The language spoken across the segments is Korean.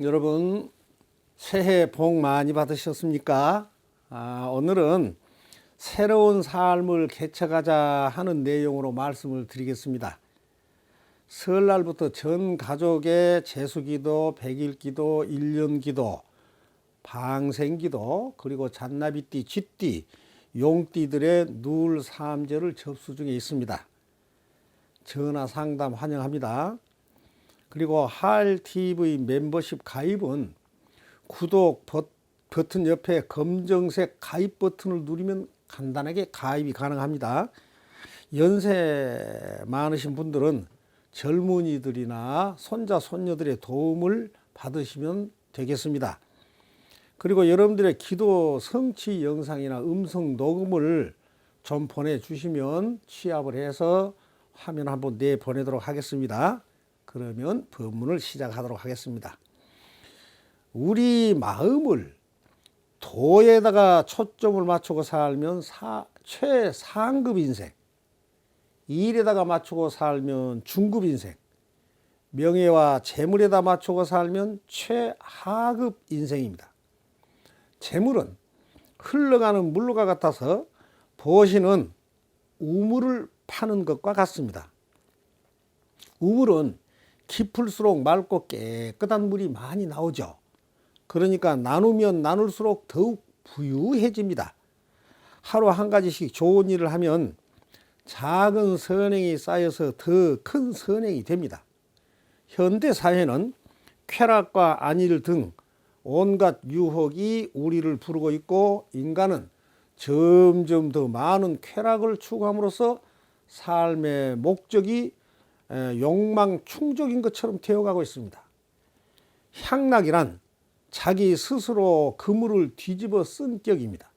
여러분 새해 복 많이 받으셨습니까? 오늘은 새로운 삶을 개척하자 하는 내용으로 말씀을 드리겠습니다. 설날부터 전 가족의 제수기도, 백일기도, 일년기도, 방생기도, 그리고 잔나비띠, 쥐띠, 용띠들의 누울 삼재를 접수 중에 있습니다. 전화 상담 환영합니다. 그리고 하알TV 멤버십 가입은 구독 버튼 옆에 검정색 가입 버튼을 누르면 간단하게 가입이 가능합니다. 연세 많으신 분들은 젊은이들이나 손자 손녀들의 도움을 받으시면 되겠습니다. 그리고 여러분들의 기도 성취 영상이나 음성 녹음을 좀 보내주시면 취합을 해서 화면 한번 내보내도록 하겠습니다. 그러면 법문을 시작하도록 하겠습니다. 우리 마음을 도에다가 초점을 맞추고 살면 최상급 인생, 일에다가 맞추고 살면 중급 인생, 명예와 재물에다 맞추고 살면 최하급 인생입니다. 재물은 흘러가는 물과 같아서 보시는 우물을 파는 것과 같습니다. 우물은 깊을수록 맑고 깨끗한 물이 많이 나오죠. 그러니까 나누면 나눌수록 더욱 부유해집니다. 하루 한 가지씩 좋은 일을 하면 작은 선행이 쌓여서 더 큰 선행이 됩니다. 현대 사회는 쾌락과 안일 등 온갖 유혹이 우리를 부르고 있고, 인간은 점점 더 많은 쾌락을 추구함으로써 삶의 목적이 욕망 충족인 것처럼 되어가고 있습니다. 향락이란 자기 스스로 그물을 뒤집어 쓴 격입니다.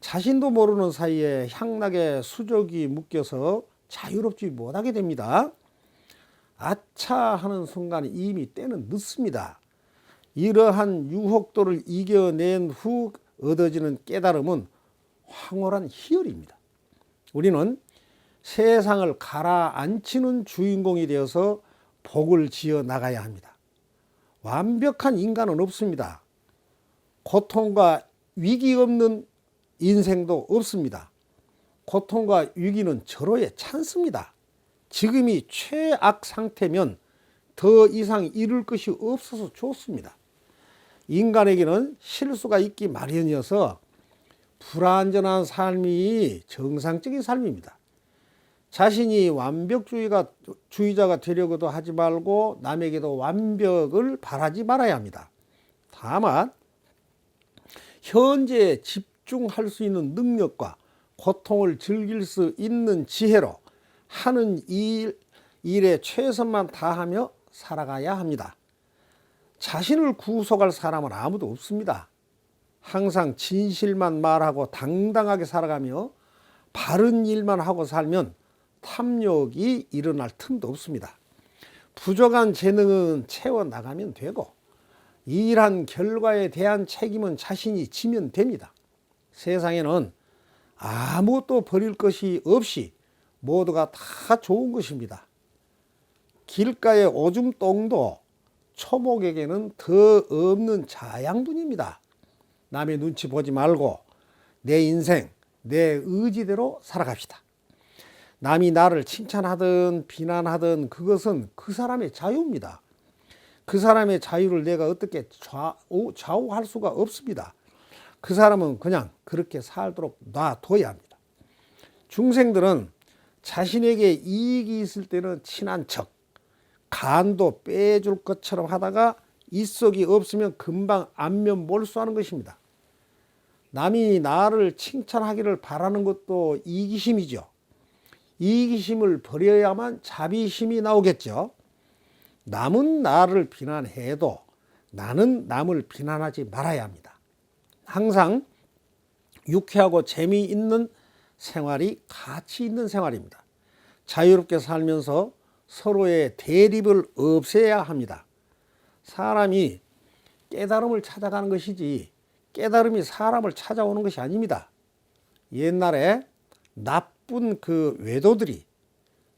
자신도 모르는 사이에 향락에 수족이 묶여서 자유롭지 못하게 됩니다. 아차 하는 순간 이미 때는 늦습니다. 이러한 유혹도를 이겨낸 후 얻어지는 깨달음은 황홀한 희열입니다. 우리는 세상을 가라앉히는 주인공이 되어서 복을 지어 나가야 합니다. 완벽한 인간은 없습니다. 고통과 위기 없는 인생도 없습니다. 고통과 위기는 절호의 찬스입니다. 지금이 최악 상태면 더 이상 이룰 것이 없어서 좋습니다. 인간에게는 실수가 있기 마련이어서 불완전한 삶이 정상적인 삶입니다. 자신이 완벽주의자가 되려고도 하지 말고 남에게도 완벽을 바라지 말아야 합니다. 다만 현재에 집중할 수 있는 능력과 고통을 즐길 수 있는 지혜로 하는 일에 최선만 다하며 살아가야 합니다. 자신을 구속할 사람은 아무도 없습니다. 항상 진실만 말하고 당당하게 살아가며 바른 일만 하고 살면 탐욕이 일어날 틈도 없습니다. 부족한 재능은 채워나가면 되고, 일한 결과에 대한 책임은 자신이 지면 됩니다. 세상에는 아무것도 버릴 것이 없이 모두가 다 좋은 것입니다. 길가의 오줌똥도 초목에게는 더 없는 자양분입니다. 남의 눈치 보지 말고 내 인생, 내 의지대로 살아갑시다. 남이 나를 칭찬하든 비난하든 그것은 그 사람의 자유입니다. 그 사람의 자유를 내가 어떻게 좌우할 수가 없습니다. 그 사람은 그냥 그렇게 살도록 놔둬야 합니다. 중생들은 자신에게 이익이 있을 때는 친한 척, 간도 빼줄 것처럼 하다가 이속이 없으면 금방 안면 몰수하는 것입니다. 남이 나를 칭찬하기를 바라는 것도 이기심이죠. 이기심을 버려야만 자비심이 나오겠죠. 남은 나를 비난해도 나는 남을 비난하지 말아야 합니다. 항상 유쾌하고 재미있는 생활이 가치 있는 생활입니다. 자유롭게 살면서 서로의 대립을 없애야 합니다. 사람이 깨달음을 찾아가는 것이지 깨달음이 사람을 찾아오는 것이 아닙니다. 옛날에 나쁜 그 외도들이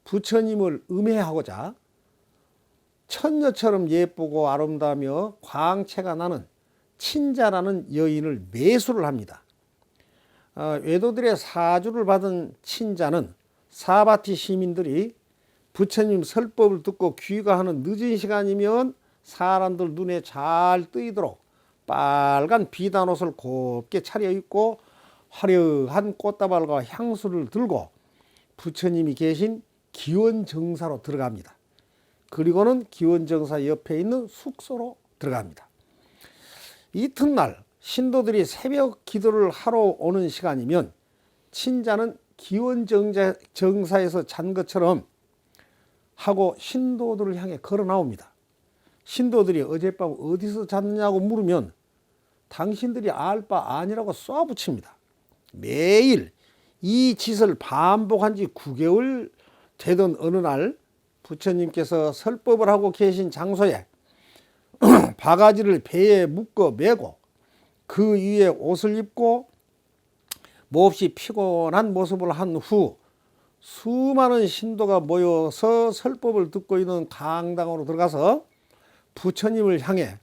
부처님을 음해하고자 천녀처럼 예쁘고 아름다우며 광채가 나는 친자라는 여인을 매수를 합니다. 외도들의 사주를 받은 친자는 사바티 시민들이 부처님 설법을 듣고 귀가하는 늦은 시간이면 사람들 눈에 잘 뜨이도록 빨간 비단 옷을 곱게 차려입고 화려한 꽃다발과 향수를 들고 부처님이 계신 기원정사로 들어갑니다. 그리고는 기원정사 옆에 있는 숙소로 들어갑니다. 이튿날 신도들이 새벽 기도를 하러 오는 시간이면 친자는 기원정사에서 잔 것처럼 하고 신도들을 향해 걸어 나옵니다. 신도들이 어젯밤 어디서 잤느냐고 물으면 당신들이 알 바 아니라고 쏘아붙입니다. 매일 이 짓을 반복한 지 9개월 되던 어느 날 부처님께서 설법을 하고 계신 장소에 바가지를 배에 묶어 메고 그 위에 옷을 입고 몹시 피곤한 모습을 한 후 수많은 신도가 모여서 설법을 듣고 있는 강당으로 들어가서 부처님을 향해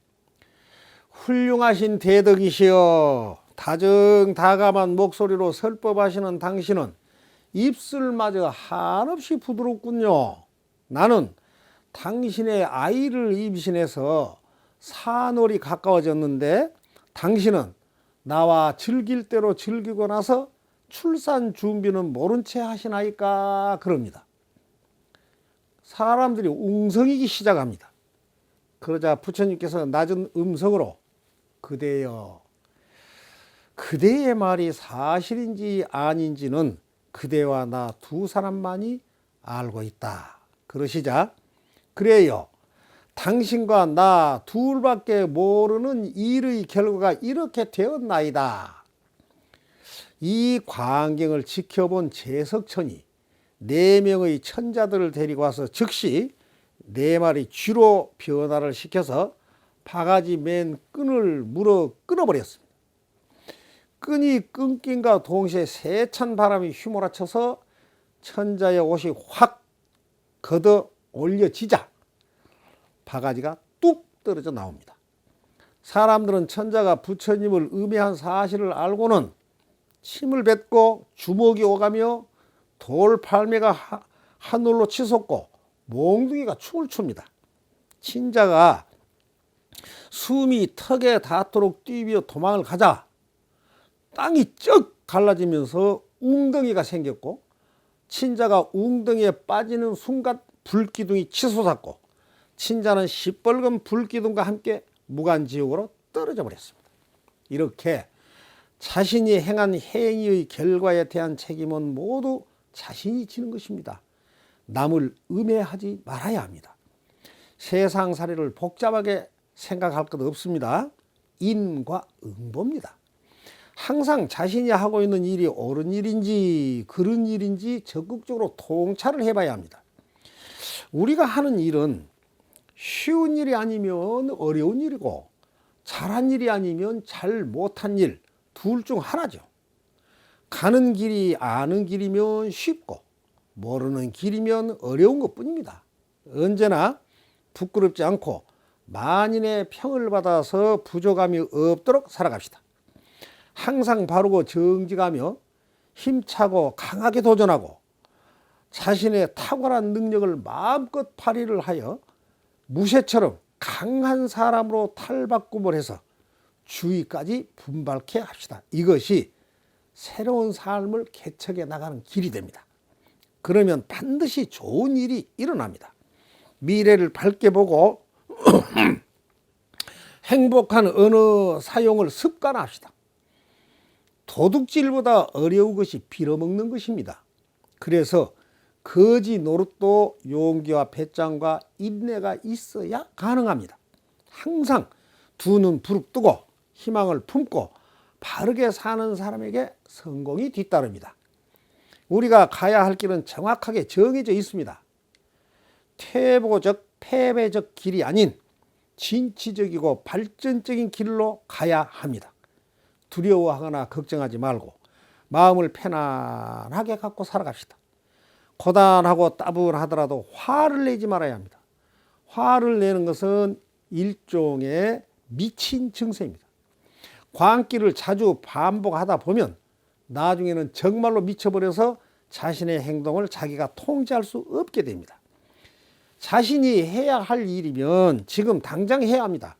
훌륭하신 대덕이시여, 다정다감한 목소리로 설법하시는 당신은 입술마저 한없이 부드럽군요. 나는 당신의 아이를 임신해서 산월이 가까워졌는데 당신은 나와 즐길 대로 즐기고 나서 출산 준비는 모른 채 하시나이까 그럽니다. 사람들이 웅성이기 시작합니다. 그러자 부처님께서 낮은 음성으로 그대여, 그대의 말이 사실인지 아닌지는 그대와 나 두 사람만이 알고 있다 그러시자, 그래요, 당신과 나 둘밖에 모르는 일의 결과가 이렇게 되었나이다. 이 광경을 지켜본 제석천이 4명의 천자들을 데리고 와서 즉시 4마리 쥐로 변화를 시켜서 바가지 맨 끈을 물어 끊어버렸습니다. 끈이 끊김과 동시에 세찬 바람이 휘몰아쳐서 천자의 옷이 확 걷어 올려지자 바가지가 뚝 떨어져 나옵니다. 사람들은 천자가 부처님을 음해한 사실을 알고는 침을 뱉고 주먹이 오가며 돌팔매가 하늘로 치솟고 몽둥이가 춤을 춥니다. 친자가 숨이 턱에 닿도록 뛰며 도망을 가자 땅이 쩍 갈라지면서 웅덩이가 생겼고, 친자가 웅덩이에 빠지는 순간 불기둥이 치솟았고 친자는 시뻘건 불기둥과 함께 무간지옥으로 떨어져 버렸습니다. 이렇게 자신이 행한 행위의 결과에 대한 책임은 모두 자신이 지는 것입니다. 남을 음해하지 말아야 합니다. 세상살이를 복잡하게 생각할 것 없습니다. 인과 응보입니다. 항상 자신이 하고 있는 일이 옳은 일인지 그른 일인지 적극적으로 통찰을 해봐야 합니다. 우리가 하는 일은 쉬운 일이 아니면 어려운 일이고 잘한 일이 아니면 잘 못한 일, 둘 중 하나죠. 가는 길이 아는 길이면 쉽고 모르는 길이면 어려운 것뿐입니다. 언제나 부끄럽지 않고 만인의 평을 받아서 부족함이 없도록 살아갑시다. 항상 바르고 정직하며 힘차고 강하게 도전하고 자신의 탁월한 능력을 마음껏 발휘를 하여 무쇠처럼 강한 사람으로 탈바꿈을 해서 주위까지 분발케 합시다. 이것이 새로운 삶을 개척해 나가는 길이 됩니다. 그러면 반드시 좋은 일이 일어납니다. 미래를 밝게 보고 행복한 언어 사용을 습관합시다. 도둑질보다 어려운 것이 빌어먹는 것입니다. 그래서 거지 노릇도 용기와 배짱과 인내가 있어야 가능합니다. 항상 두 눈 부릅뜨고 희망을 품고 바르게 사는 사람에게 성공이 뒤따릅니다. 우리가 가야 할 길은 정확하게 정해져 있습니다. 퇴보적, 패배적 길이 아닌 진취적이고 발전적인 길로 가야 합니다. 두려워하거나 걱정하지 말고 마음을 편안하게 갖고 살아갑시다. 고단하고 따분하더라도 화를 내지 말아야 합니다. 화를 내는 것은 일종의 미친 증세입니다. 광기를 자주 반복하다 보면 나중에는 정말로 미쳐버려서 자신의 행동을 자기가 통제할 수 없게 됩니다. 자신이 해야 할 일이면 지금 당장 해야 합니다.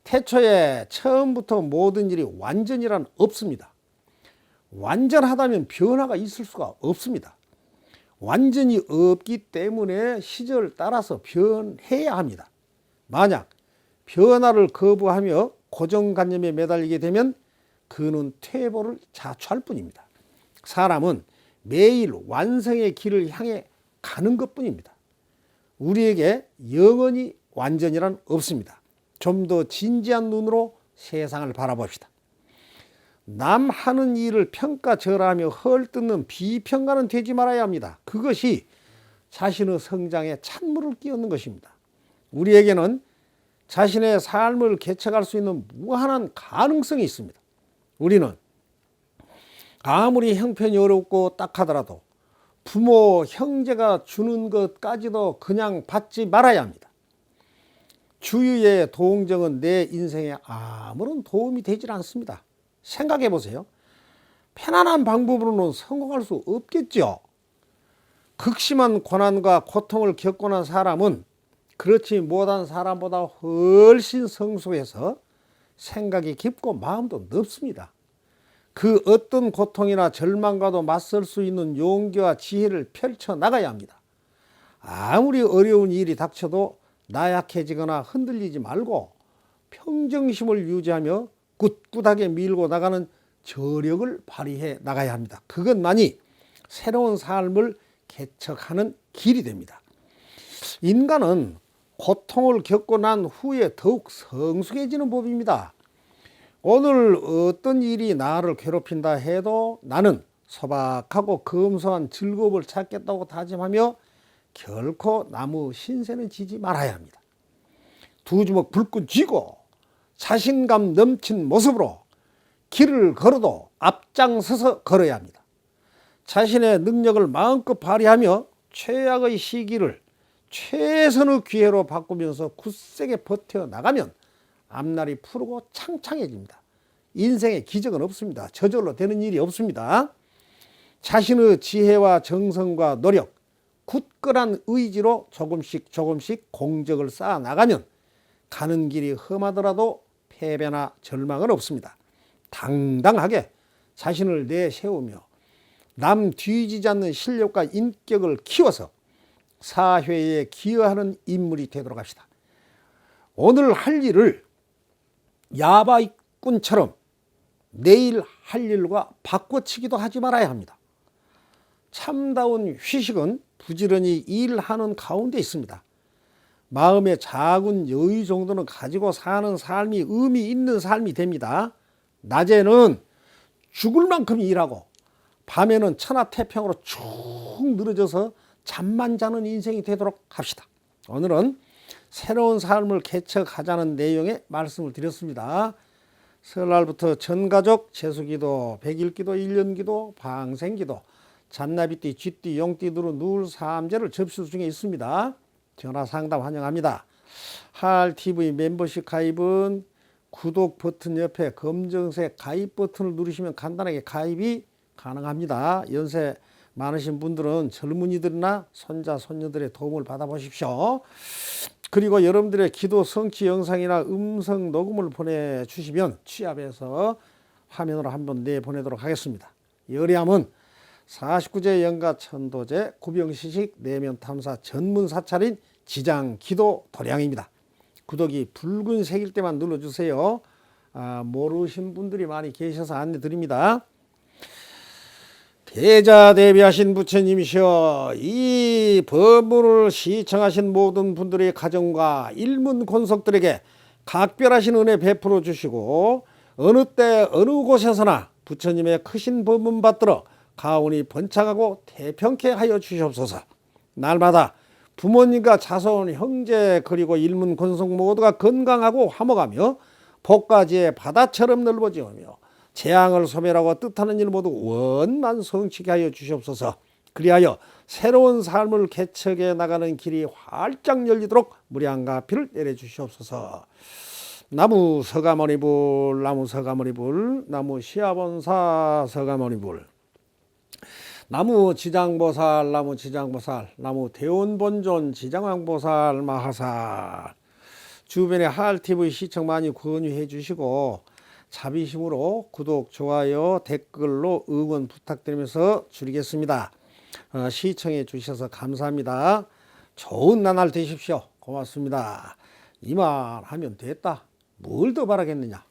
태초에 처음부터 모든 일이 완전이란 없습니다. 완전하다면 변화가 있을 수가 없습니다. 완전히 없기 때문에 시절을 따라서 변해야 합니다. 만약 변화를 거부하며 고정관념에 매달리게 되면 그는 퇴보를 자초할 뿐입니다. 사람은 매일 완성의 길을 향해 가는 것뿐입니다. 우리에게 영원히 완전이란 없습니다. 좀 더 진지한 눈으로 세상을 바라봅시다. 남 하는 일을 평가절하하며 헐뜯는 비평가는 되지 말아야 합니다. 그것이 자신의 성장에 찬물을 끼얹는 것입니다. 우리에게는 자신의 삶을 개척할 수 있는 무한한 가능성이 있습니다. 우리는 아무리 형편이 어렵고 딱하더라도 부모, 형제가 주는 것까지도 그냥 받지 말아야 합니다. 주위의 동정은 내 인생에 아무런 도움이 되질 않습니다. 생각해 보세요. 편안한 방법으로는 성공할 수 없겠죠. 극심한 고난과 고통을 겪고 난 사람은 그렇지 못한 사람보다 훨씬 성숙해서 생각이 깊고 마음도 넓습니다. 그 어떤 고통이나 절망과도 맞설 수 있는 용기와 지혜를 펼쳐 나가야 합니다. 아무리 어려운 일이 닥쳐도 나약해지거나 흔들리지 말고 평정심을 유지하며 꿋꿋하게 밀고 나가는 저력을 발휘해 나가야 합니다. 그것만이 새로운 삶을 개척하는 길이 됩니다. 인간은 고통을 겪고 난 후에 더욱 성숙해지는 법입니다. 오늘 어떤 일이 나를 괴롭힌다 해도 나는 소박하고 검소한 즐거움을 찾겠다고 다짐하며 결코 나무 신세는 지지 말아야 합니다. 두 주먹 불끈 쥐고 자신감 넘친 모습으로 길을 걸어도 앞장서서 걸어야 합니다. 자신의 능력을 마음껏 발휘하며 최악의 시기를 최선의 기회로 바꾸면서 굳세게 버텨나가면 앞날이 푸르고 창창해집니다. 인생에 기적은 없습니다. 저절로 되는 일이 없습니다. 자신의 지혜와 정성과 노력, 굳건한 의지로 조금씩 공적을 쌓아나가면 가는 길이 험하더라도 패배나 절망은 없습니다. 당당하게 자신을 내세우며 남 뒤지지 않는 실력과 인격을 키워서 사회에 기여하는 인물이 되도록 합시다. 오늘 할 일을 야바이꾼처럼 내일 할 일과 바꿔치기도 하지 말아야 합니다. 참다운 휴식은 부지런히 일하는 가운데 있습니다. 마음의 작은 여유 정도는 가지고 사는 삶이 의미 있는 삶이 됩니다. 낮에는 죽을 만큼 일하고 밤에는 천하태평으로 쭉 늘어져서 잠만 자는 인생이 되도록 합시다. 오늘은 새로운 삶을 개척하자는 내용의 말씀을 드렸습니다. 설날부터 전가족 제수기도, 백일기도, 일년기도, 방생기도, 잔나비띠, 쥐띠, 용띠 두루 누울 삼재를 접수 중에 있습니다. 전화 상담 환영합니다. 할TV 멤버십 가입은 구독 버튼 옆에 검정색 가입 버튼을 누르시면 간단하게 가입이 가능합니다. 연세 많으신 분들은 젊은이들이나 손자, 손녀들의 도움을 받아보십시오. 그리고 여러분들의 기도 성취 영상이나 음성 녹음을 보내주시면 취합해서 화면으로 한번 내보내도록 하겠습니다. 열애함은 49제 영가 천도제 구병시식 내면 탐사 전문 사찰인 지장 기도 도량입니다. 구독이 붉은색일 때만 눌러주세요. 모르신 분들이 많이 계셔서 안내 드립니다. 대자대비하신 부처님이시여, 이 법문을 시청하신 모든 분들의 가정과 일문곤속들에게 각별하신 은혜 베풀어 주시고 어느 때 어느 곳에서나 부처님의 크신 법문 받들어 가온이 번창하고 태평케 하여 주시옵소서. 날마다 부모님과 자손, 형제 그리고 일문곤속 모두가 건강하고 화목하며 복가지의 바다처럼 넓어지며 재앙을 소멸하고 뜻하는 일 모두 원만 성취게 하여 주시옵소서. 그리하여 새로운 삶을 개척해 나가는 길이 활짝 열리도록 무량가피를 내려주시옵소서. 나무 서가모니불, 나무 서가모니불, 나무 시아본사 서가모니불, 나무 지장보살, 나무 지장보살, 나무 대원본존 지장왕보살 마하살. 주변에 하알TV 시청 많이 권유해 주시고 자비심으로 구독, 좋아요, 댓글로 응원 부탁드리면서 줄이겠습니다. 시청해 주셔서 감사합니다. 좋은 나날 되십시오. 고맙습니다. 이 말 하면 됐다. 뭘 더 바라겠느냐.